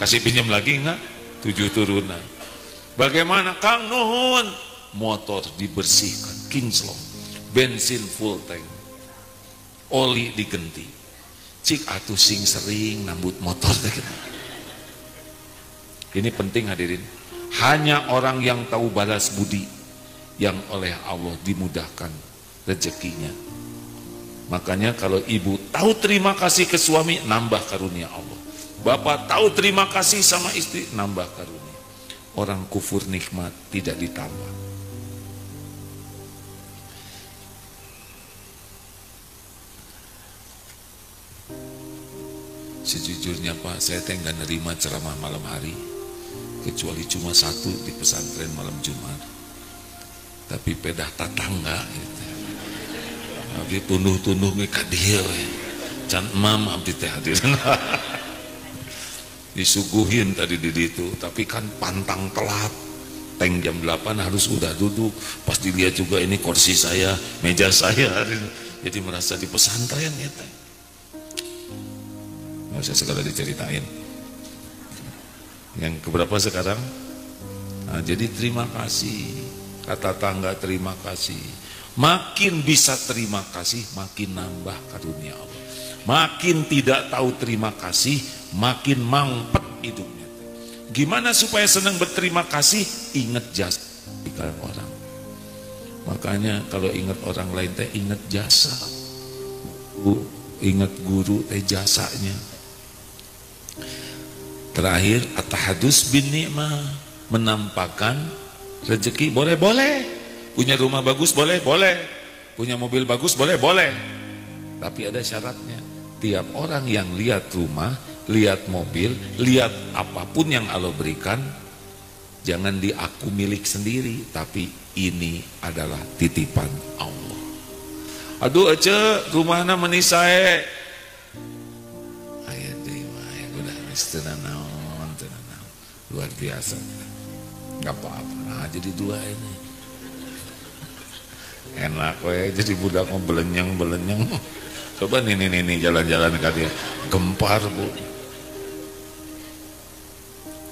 Kasih pinjam lagi enggak? 7 turunan. Bagaimana Kang nuhun? Motor dibersihkan, kinclong, bensin full tank, oli diganti. Cik atuh sing sering nambut motor. Ini penting hadirin. Hanya orang yang tahu balas budi yang oleh Allah dimudahkan rezekinya. Makanya kalau ibu tahu terima kasih ke suami, nambah karunia Allah. Bapak tahu terima kasih sama istri, nambah karunia. Orang kufur nikmat tidak ditambah. Sejujurnya Pak, saya nggak nerima ceramah malam hari, kecuali cuma 1 di pesantren malam Jumat. Tapi pedah tatangga gitu. Abdi tunduh-tunduh ke dia can emam abdi teh hadir. Disuguhin tadi di situ, tapi kan pantang telat. Teng jam 8 harus udah duduk. Pas dilihat juga ini kursi saya, meja saya. Jadi merasa di pesantren gitu. Nggak usah segala diceritain. Yang keberapa sekarang? Nah, jadi terima kasih. Kata tangga terima kasih. Makin bisa terima kasih, makin nambah karunia Allah. Makin tidak tahu terima kasih, makin mampet hidupnya. Gimana supaya senang berterima kasih? Ingat jasa orang. Makanya kalau ingat orang lain teh ingat jasa. Ingat guru teh jasanya. Terakhir, at-tahadus bin ni'mah, menampakkan rezeki. Boleh-boleh. Punya rumah bagus boleh-boleh. Punya mobil bagus boleh-boleh. Tapi ada syaratnya. Tiap orang yang lihat rumah, lihat mobil, lihat apapun yang Allah berikan, jangan diaku milik sendiri, tapi ini adalah titipan Allah. Aduh ece rumahna menisae. Aya deui mah ya udah tenang naon. Luar biasa. Enggak apa-apa. Nah, jadi 2 ini. Enak we jadi budak mau belenyang. Coba nih jalan-jalan ke dia. Gempar, Bu.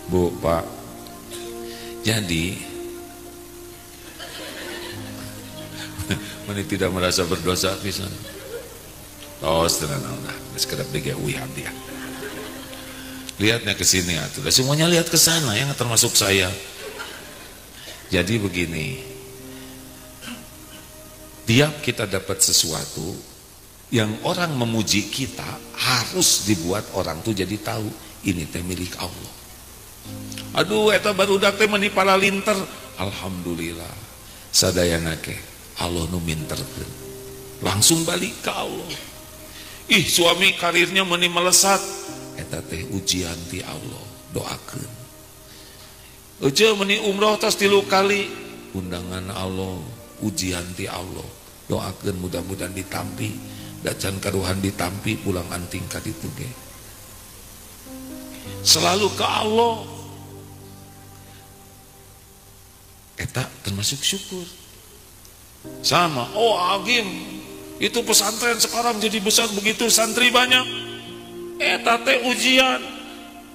Bu, Pak. Jadi mana tidak merasa berdosa pisan. Oh, tenang udah. Sekedap digawe dia. Lihatnya ke sini atuh. Semuanya lihat ke sana yang termasuk saya. Jadi begini. Tiap kita dapat sesuatu yang orang memuji kita, harus dibuat orang tuh jadi tahu ini teh milik Allah. Aduh eta barudak teh meuni paralinter. Alhamdulillah. Sadayana ke Allah nu minterkeun. Langsung balik ke Allah. Ih suami karirnya meuni melesat. Eta teh ujian ti Allah, doakeun. Ece meuni umroh tos 3 kali, undangan Allah, ujian ti Allah, doakeun mudah-mudahan ditampi, da can karuhan ditampi pulang anting ka ditu ge. Selalu ke Allah. Eta termasuk syukur. Sama, oh Agim, itu pesantren sekarang jadi besar begitu, santri banyak. Eta teh ujian.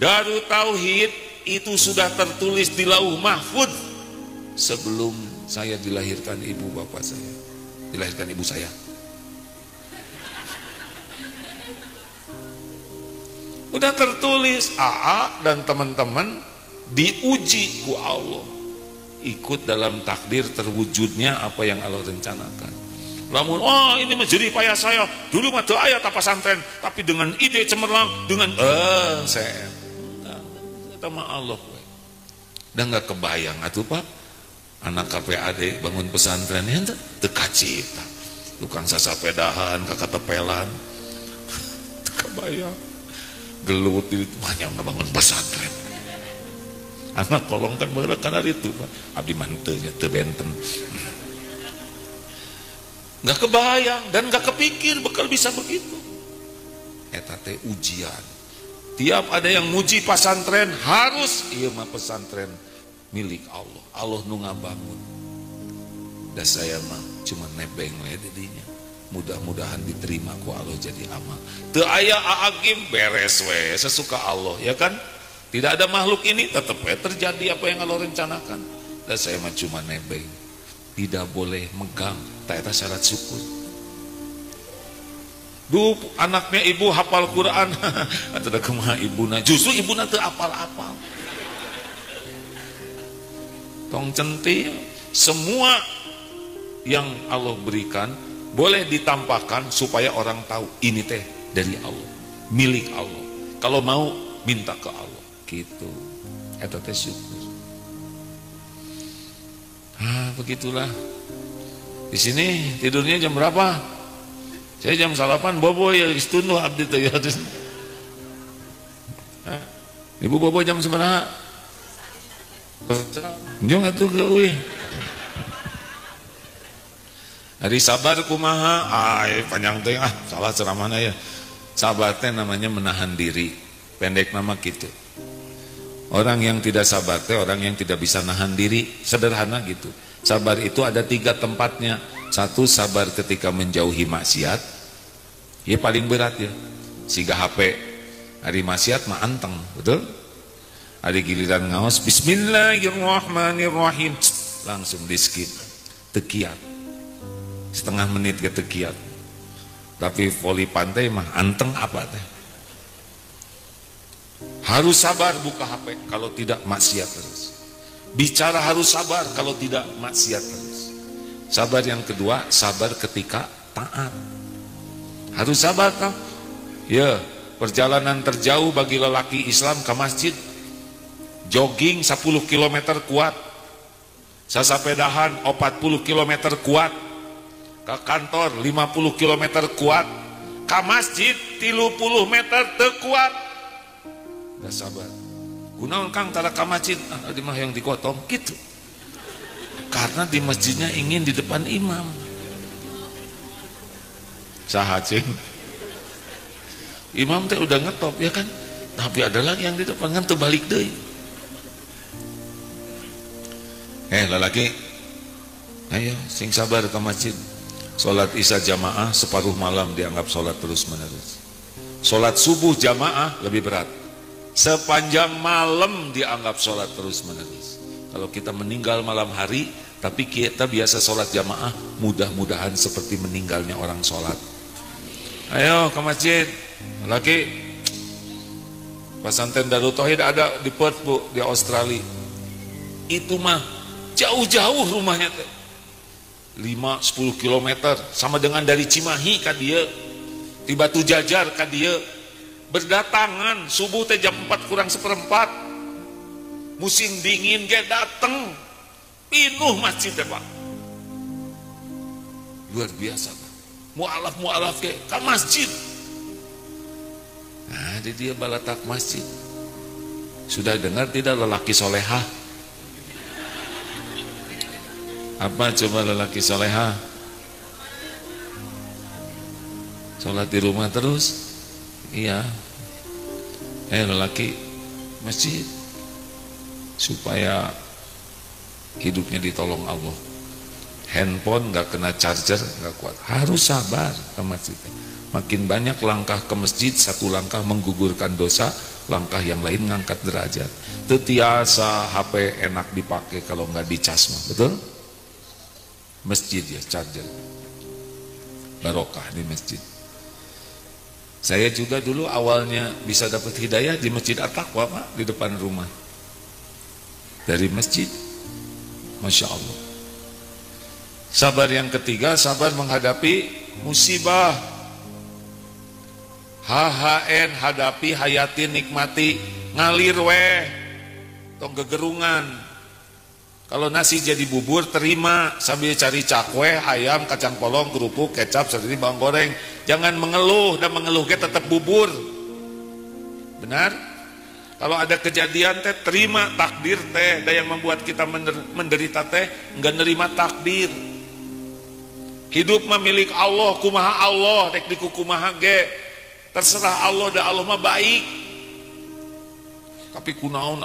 Darut Tauhid itu sudah tertulis di Lauh Mahfuz sebelum saya dilahirkan ibu bapak saya, dilahirkan ibu saya. Udah tertulis. AA dan teman-teman diuji ku Allah, ikut dalam takdir terwujudnya apa yang Allah rencanakan. Lamun, oh ini menjadi payah saya. Dulu mah teu aya ta pesantren, tapi dengan ide cemerlang, dengan saya eta mah Allah we. Dan enggak kebayang atuh Pak. Anak KPAD bangun pesantren nya teu kacita. Tukang sasapedahan, kakatepelan. Teu kebayang. gelut di banyak bangun pesantren. Anak kolong kan bener karena itu abdi manteu ya teu benten. Nggak kebayang dan nggak kepikir bakal bisa begitu. Eta teh ujian. Tiap ada yang muji pesantren harus ieu mah pesantren milik Allah. Allah nu ngabangun. Da saya mah cuma nebeng we didinya. Mudah-mudahan diterima ku Allah jadi amal. Teu aya aagim beres we sesuka Allah ya kan? Tidak ada makhluk ini tetap terjadi apa yang Allah rencanakan. Dan saya mah cuma nebeng. Tidak boleh megang. Tak ada syarat syukur. Duh anaknya ibu hafal Quran. Atau ada kemah ibuna. Justru ibuna teu apal-apal. Tong centil. Semua yang Allah berikan boleh ditampakkan supaya orang tahu ini teh dari Allah, milik Allah. Kalau mau minta ke Allah. Gitu, eta teh syukur. Begitulah. Di sini tidurnya jam berapa? Saya jam 8 bobo ya istunduh abdi teh ya. Ibu bobo jam seberapa? Jong atuh euy. Hari sabar kumaha? Panjang teh salah ceramahna ya. Sabar teh namanya menahan diri. Pendek nama gitu. Orang yang tidak sabar teh orang yang tidak bisa nahan diri, sederhana gitu. Sabar itu ada 3 tempatnya. 1 sabar ketika menjauhi maksiat. Ya paling berat ya. Siga HP hari maksiat mah anteng, betul? Hari giliran ngaos bismillahirrahmanirrahim langsung di skip. Tekiat. Setengah menit ke tekiat. Tapi voli pantai mah anteng apa teh? Harus sabar buka HP, kalau tidak maksiat terus. Bicara harus sabar, kalau tidak maksiat terus. Sabar yang kedua, sabar ketika taat. Harus sabar kan? Ya, perjalanan terjauh bagi lelaki Islam ke masjid. Jogging 10 km kuat. Sasapedahan 40 km kuat. Ke kantor 50 km kuat. Ke masjid 30 meter terkuat. Gak sabar. Kunaon Kang tara ka masjid di mah yang dikotong gitu. Karena di masjidnya ingin di depan imam. Saha cing. Imam teh udah ngetop ya kan. Tapi ada lagi yang di depan kan terbalik deui. Lelaki. Ayo sing sabar ke masjid. Salat Isya jamaah separuh malam dianggap salat terus menerus. Salat subuh jamaah lebih berat. Sepanjang malam dianggap sholat terus menerus. Kalau kita meninggal malam hari tapi kita biasa sholat jamaah, mudah-mudahan seperti meninggalnya orang sholat. Ayo ke masjid. Laki pesantren Darut Tauhid ada di Perth bu, di Australia. Itu mah jauh-jauh rumahnya 5-10 km sama dengan dari Cimahi ka dia di Batu Jajar ka dia. Berdatangan subuh teh jam 4:04 musim dingin ge dateng pinuh masjid teh Pak, luar biasa Pak. Mualaf ge ka masjid. Nah di dia balatak masjid. Sudah dengar tidak lelaki solehah? Apa coba lelaki solehah? Sholat di rumah terus. Iya, lelaki masjid supaya hidupnya ditolong Allah. Handphone nggak kena charger, nggak kuat. Harus sabar ke masjid. Makin banyak langkah ke masjid, 1 langkah menggugurkan dosa, langkah yang lain ngangkat derajat. Tetiasa HP enak dipakai kalau nggak dicas mah, betul? Masjid ya charger, barokah di masjid. Saya juga dulu awalnya bisa dapat hidayah di Masjid At-Taqwa Pak, di depan rumah. Dari masjid. Masya Allah. Sabar yang ketiga, sabar menghadapi musibah. HHN, hadapi, hayati, nikmati, ngalir weh. Tong gegerungan. Kalau nasi jadi bubur, terima sambil cari cakwe, ayam, kacang polong, kerupuk, kecap, serta bawang goreng. Jangan mengeluh, dan mengeluhnya tetap bubur. Benar? Kalau ada kejadian teh terima takdir teh, da yang membuat kita menderita teh enggak nerima takdir. Hidup mah milik Allah, kumaha Allah rek dikukumaha ge. Terserah Allah, da Allah mah baik. Tapi kunaon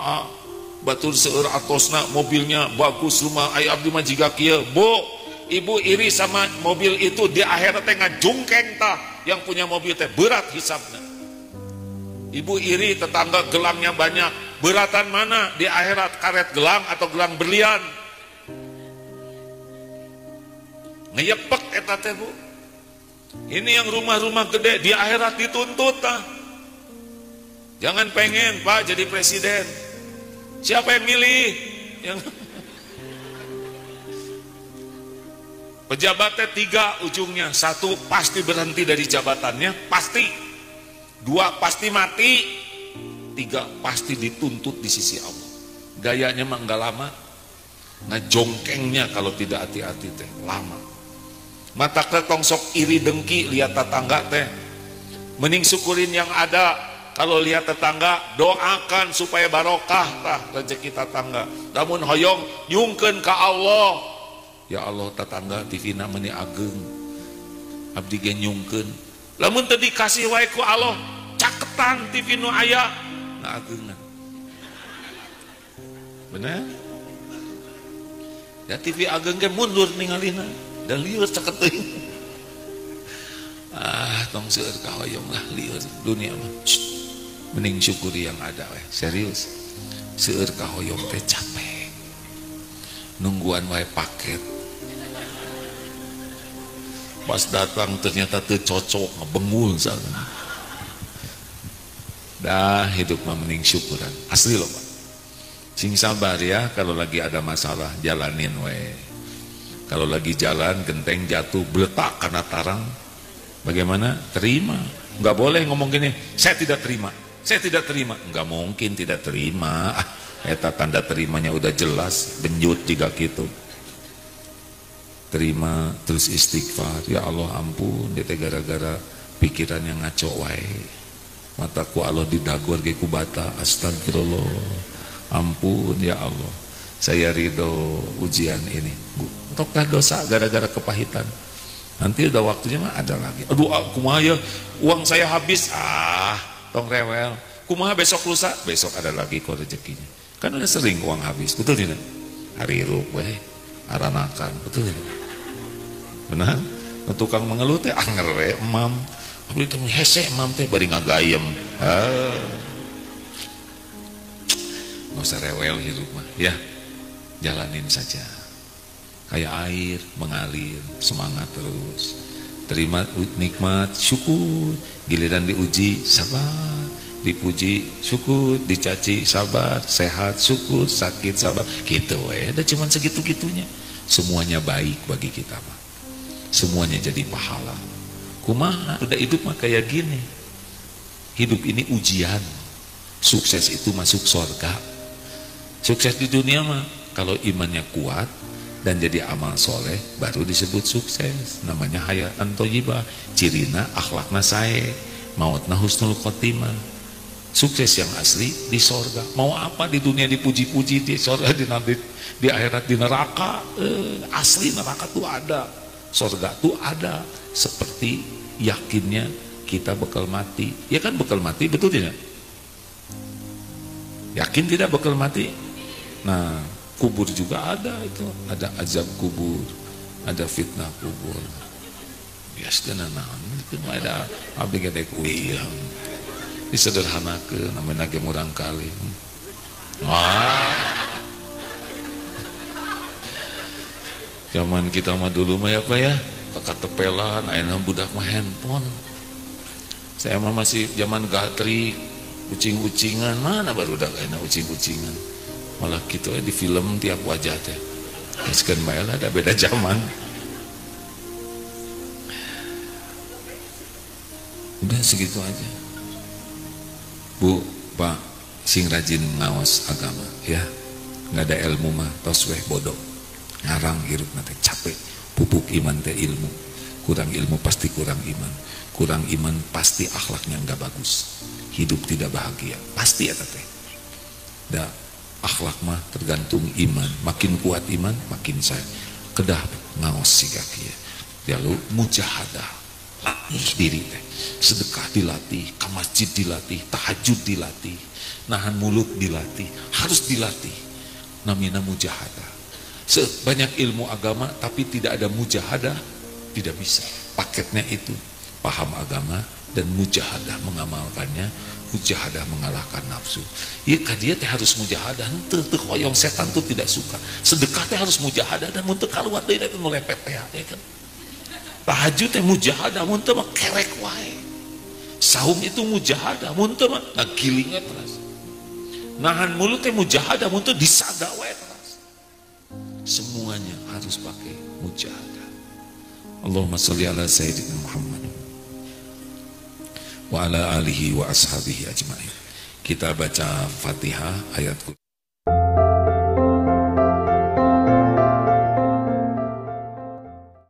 batur seueur atosna, mobilnya bagus, rumah aya abdi mah jiga kieu. Bu, ibu iri sama mobil itu, di akhirat teh ngajungkeng tah, yang punya mobil teh berat hisabna. Ibu iri tetangga gelangnya banyak, beratan mana di akhirat, karet gelang atau gelang berlian? Ngeyepek eta teh Bu. Ini yang rumah-rumah gede di akhirat dituntut tah. Jangan pengen Pak jadi presiden. Siapa yang milih? Yang pejabatnya 3 ujungnya. 1 pasti berhenti dari jabatannya, pasti. 2 pasti mati. 3 pasti dituntut di sisi Allah. Gayanya mah enggak lama. Ngajongkengnya kalau tidak hati-hati teh lama. Mata ketong sok iri dengki lihat tetangga teh. Mending syukurin yang ada. Kalau lihat tetangga, doakan supaya barokah tah rezeki tetangga. Namun hoyong nyungkeun ka Allah. Ya Allah tetangga TV-na meuni ageng. Abdi ge nyungkeun. Lamun teu dikasih wae ku Allah, caketan TV nu aya ngaageungan. Bener? Ya TV ageng ge mundur ningalina dan lieur caket teuing. Tong seueur ka hoyong lah lieur dunia mah. Mending syukuri yang ada weh, serius. Seueur ka hoyong teh capek. Nungguan wae paket. Pas datang ternyata teu cocok, ngebengul sana. Dah hidup mah mending syukuran. Asli loh Pak. Sing sabar ya, kalau lagi ada masalah jalanin we. Kalau lagi jalan genteng jatuh beletak karena tarang, bagaimana? Terima. Enggak boleh ngomong gini, saya tidak terima. Saya tidak terima. Enggak mungkin tidak terima. Eta tanda terimanya udah jelas, benjut juga gitu. Terima terus istighfar. Ya Allah ampun, dia gara-gara pikiran yang ngaco wae. Mataku Allah didagor ge ku bata. Astagfirullah. Ampun ya Allah. Saya ridho ujian ini. Tokah dosa gara-gara kepahitan. Nanti udah waktunya mah ada lagi. Aduh, kumaha ya, uang saya habis. Tong rewel. Kumaha besok lusa? Besok ada lagi kok rezekinya. Kan udah sering uang habis, betul tidak? Hari rup we, aranakan, betul tidak? Benar? Tukang mengeluh teh anger we, emam. Abdi teh hese emam teh bari ngagayem. Nggak usah rewel hidup mah, ya. Jalanin saja. Kayak air mengalir, semangat terus. Terima nikmat, syukur. Giliran diuji, sabar. Dipuji, syukur. Dicaci, sabar. Sehat, syukur. Sakit, sabar. Gitu ada cuman segitu-gitunya. Semuanya baik bagi kita mah. Semuanya jadi pahala. Kumaha, udah hidup mah kayak gini. Hidup ini ujian. Sukses itu masuk surga. Sukses di dunia mah kalau imannya kuat dan jadi amal soleh baru disebut sukses. Namanya hayatan thayyibah. Cirina akhlakna sae, mautna husnul khotimah. Sukses yang asli di sorga. Mau apa di dunia dipuji-puji, di sorga di akhirat di neraka. Asli neraka tuh ada, sorga tuh ada. Seperti yakinnya kita bakal mati. Ya kan bakal mati, betul tidak? Yakin tidak bakal mati? Nah, kubur juga ada itu, ada azab kubur, ada fitnah kubur. Biasanya itu ada abdi gede kuyang. Disederhanakeun namanya ge murang kali. Zaman kita mah dulu mah ya Pak ya, kakatepelan, ayeuna budak mah handphone. Saya mah masih zaman gatri, ucing-ucingan, mana barudak ayeuna ucing-ucingan. Malah gitu di film tiap wajah teh. Miskeun bae lah ada beda zaman. Udah segitu aja. Bu, Pak, sing rajin ngawas agama ya. Nggak ada ilmu mah tos weh bodoh. Ngarang hirup nanti capek. Pupuk iman teh ilmu. Kurang ilmu pasti kurang iman. Kurang iman pasti akhlaknya nggak bagus. hidup tidak bahagia. Pasti ya teh. Da akhlak mah tergantung iman. Makin kuat iman, makin saya kedah ngaos si kaki ya. Lalu mujahadah, latih diri teh. Sedekah dilatih, ke masjid dilatih, tahajud dilatih, nahan mulut dilatih, harus dilatih. Namanya mujahadah. Sebanyak ilmu agama tapi tidak ada mujahadah, tidak bisa. Paketnya itu paham agama dan mujahadah mengamalkannya. Mujahadah mengalahkan nafsu. Iya kan dia teh harus mujahadah. Teu hoyong setan tuh tidak suka. Sedekah teh harus mujahadah dan mun teu kaluar deui teh melepet teh ya kan. Tahajud teh mujahadah, mun teu mah kerek wae. Saum itu mujahadah, mun teu mah ngagiling terus. Nahan mulut teh mujahadah, mun teu disaga wae terus. Semuanya harus pakai mujahadah. Allahumma sholli ala sayyidina Muhammad wa ala alihi wa ashabihi ajma'in. Kita baca Fatihah ayat